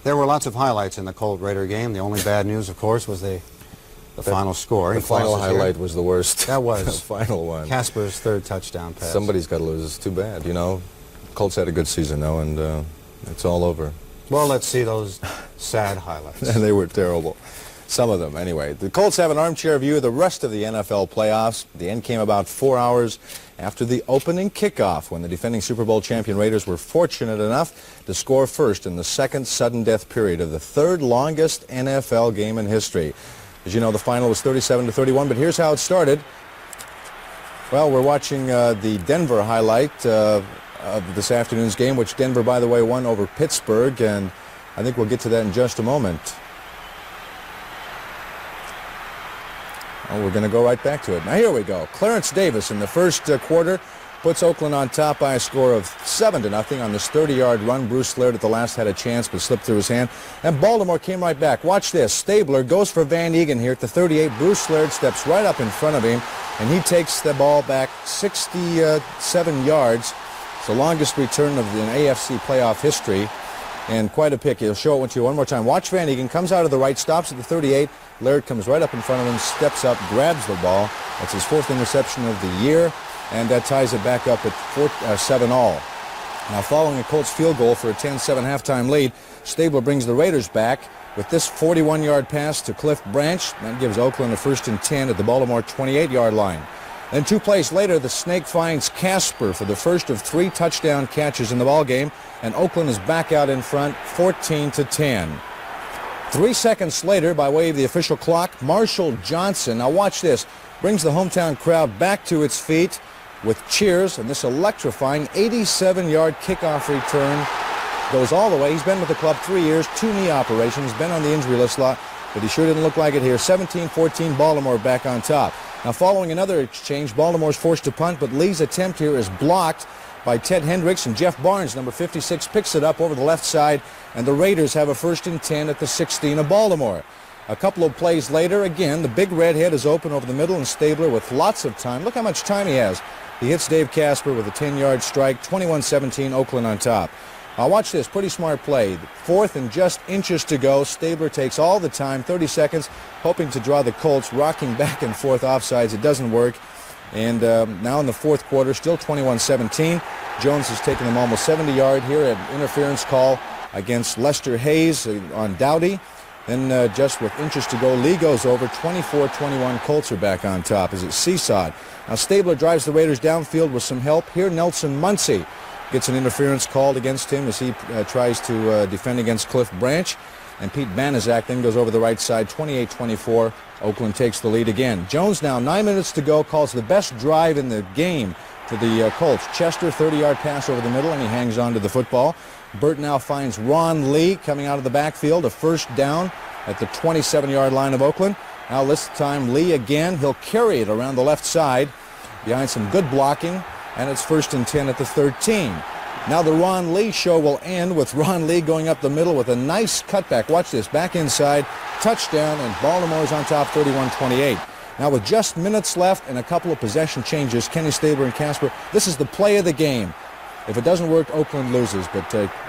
There were lots of highlights in the Colt Raider game. The only bad news, of course, was the final score. The final highlight was the worst. That was. The final one. Casper's third touchdown pass. Somebody's got to lose. It's too bad, you know. Colts had a good season, though, and it's all over. Well, let's see those sad highlights. They were terrible. Some of them, anyway. The Colts have an armchair view of the rest of the NFL playoffs. The end came about 4 hours after the opening kickoff, when the defending Super Bowl champion Raiders were fortunate enough to score first in the second sudden death period of the third longest NFL game in history. As you know, the final was 37-31, but here's how it started. Well, we're watching the Denver highlight of this afternoon's game, which Denver, by the way, won over Pittsburgh, and I think we'll get to that in just a moment. Oh, we're going to go right back to it. Now, here we go. Clarence Davis in the first quarter puts Oakland on top by a score of 7-0 on this 30-yard run. Bruce Laird at the last had a chance, but slipped through his hand. And Baltimore came right back. Watch this. Stabler goes for Van Egan here at the 38. Bruce Laird steps right up in front of him, and he takes the ball back 67 yards. It's the longest return of the AFC playoff history, and quite a pick. He'll show it to you one more time. Watch Van Egan. Comes out of the right, stops at the 38. Laird comes right up in front of him, steps up, grabs the ball. That's his fourth interception of the year, and that ties it back up at 7-all. Now, following a Colts field goal for a 10-7 halftime lead, Stabler brings the Raiders back with this 41-yard pass to Cliff Branch. That gives Oakland a 1st and 10 at the Baltimore 28-yard line. Then 2 plays later, the Snake finds Casper for the first of 3 touchdown catches in the ballgame, and Oakland is back out in front, 14-10. 3 seconds later, by way of the official clock, Marshall Johnson, now watch this, brings the hometown crowd back to its feet with cheers, and this electrifying 87-yard kickoff return goes all the way. He's been with the club 3 years, 2 knee operations, been on the injury list a lot, but he sure didn't look like it here. 17-14, Baltimore back on top. Now, following another exchange, Baltimore's forced to punt, but Lee's attempt here is blocked by Ted Hendricks, and Jeff Barnes, number 56, picks it up over the left side, and the Raiders have a 1st and 10 at the 16 of Baltimore. A couple of plays later, again, the big redhead is open over the middle, and Stabler with lots of time. Look how much time he has. He hits Dave Casper with a 10-yard strike, 21-17, Oakland on top. Now watch this, pretty smart play. 4th and just inches to go. Stabler takes all the time, 30 seconds, hoping to draw the Colts, rocking back and forth offsides. It doesn't work. And now in the 4th quarter, still 21-17. Jones has taken them almost 70-yard here at interference call against Lester Hayes on Dowdy. Then just with inches to go, Lee goes over, 24-21. Colts are back on top as it's seesawed. Now Stabler drives the Raiders downfield with some help. Here Nelson Muncie gets an interference called against him as he tries to defend against Cliff Branch. And Pete Banaszak then goes over the right side, 28-24. Oakland takes the lead again. Jones now, 9 minutes to go, calls the best drive in the game for the Colts. Chester, 30-yard pass over the middle, and he hangs on to the football. Burt now finds Ron Lee coming out of the backfield, a 1st down at the 27-yard line of Oakland. Now this time Lee again. He'll carry it around the left side behind some good blocking, and it's 1st and 10 at the 13. Now the Ron Lee show will end with Ron Lee going up the middle with a nice cutback. Watch this, back inside, touchdown, and Baltimore's on top 31-28. Now with just minutes left and a couple of possession changes, Kenny Stabler and Casper, this is the play of the game. If it doesn't work, Oakland loses, but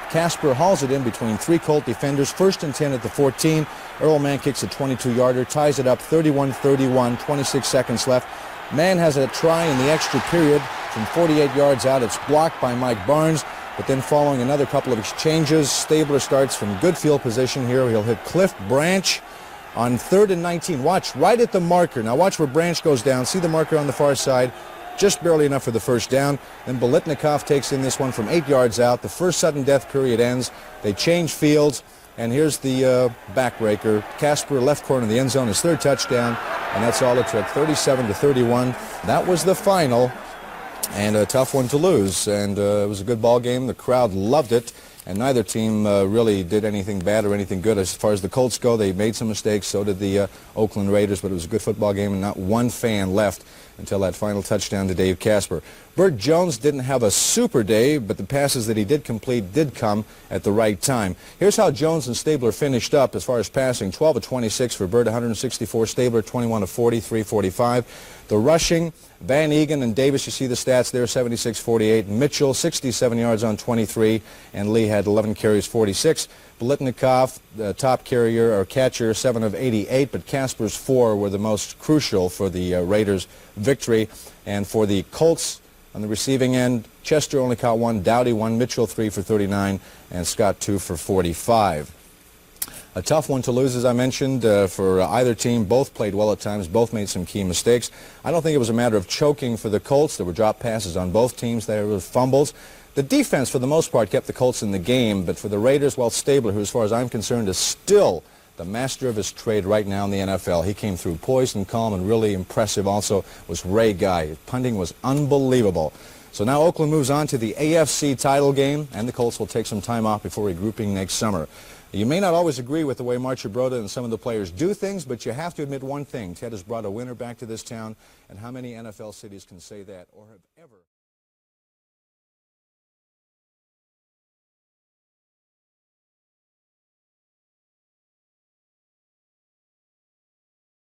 Casper hauls it in between 3 Colt defenders, 1st and 10 at the 14. Earl Mann kicks a 22-yarder, ties it up 31-31, 26 seconds left. Mann has a try in the extra period from 48 yards out. It's blocked by Mike Barnes, but then following another couple of exchanges, Stabler starts from good field position here. He'll hit Cliff Branch on 3rd and 19. Watch right at the marker. Now watch where Branch goes down. See the marker on the far side. Just barely enough for the 1st down. Then Biletnikoff takes in this one from 8 yards out. The first sudden death period ends. They change fields, and here's the backbreaker. Casper, left corner of the end zone, his 3rd touchdown, and that's all it took, 37-31. That was the final, and a tough one to lose. And it was a good ball game. The crowd loved it, and neither team really did anything bad or anything good. As far as the Colts go, they made some mistakes. So did the Oakland Raiders, but it was a good football game, and not one fan left until that final touchdown to Dave Casper. Burt Jones didn't have a super day, but the passes that he did complete did come at the right time. Here's how Jones and Stabler finished up as far as passing. 12 of 26 for Burt, 164. Stabler, 21 of 40, 345. The rushing, Van Egan and Davis, you see the stats there, 76-48. Mitchell, 67 yards on 23, and Lee had 11 carries, 46. Bolitnikov, the top carrier or catcher, 7 of 88, but Casper's 4 were the most crucial for the Raiders' victory. And for the Colts on the receiving end, Chester only caught 1, Dowdy 1, Mitchell 3 for 39, and Scott 2 for 45. A tough one to lose, as I mentioned, for either team. Both played well at times. Both made some key mistakes. I don't think it was a matter of choking for the Colts. There were drop passes on both teams. There were fumbles. The defense, for the most part, kept the Colts in the game. But for the Raiders, well, Stabler, who, as far as I'm concerned, is still the master of his trade right now in the NFL. He came through poised and calm and really impressive. Also was Ray Guy. His punting was unbelievable. So now Oakland moves on to the AFC title game, and the Colts will take some time off before regrouping next summer. You may not always agree with the way Marchibroda and some of the players do things, but you have to admit one thing. Ted has brought a winner back to this town, and how many NFL cities can say that or have ever...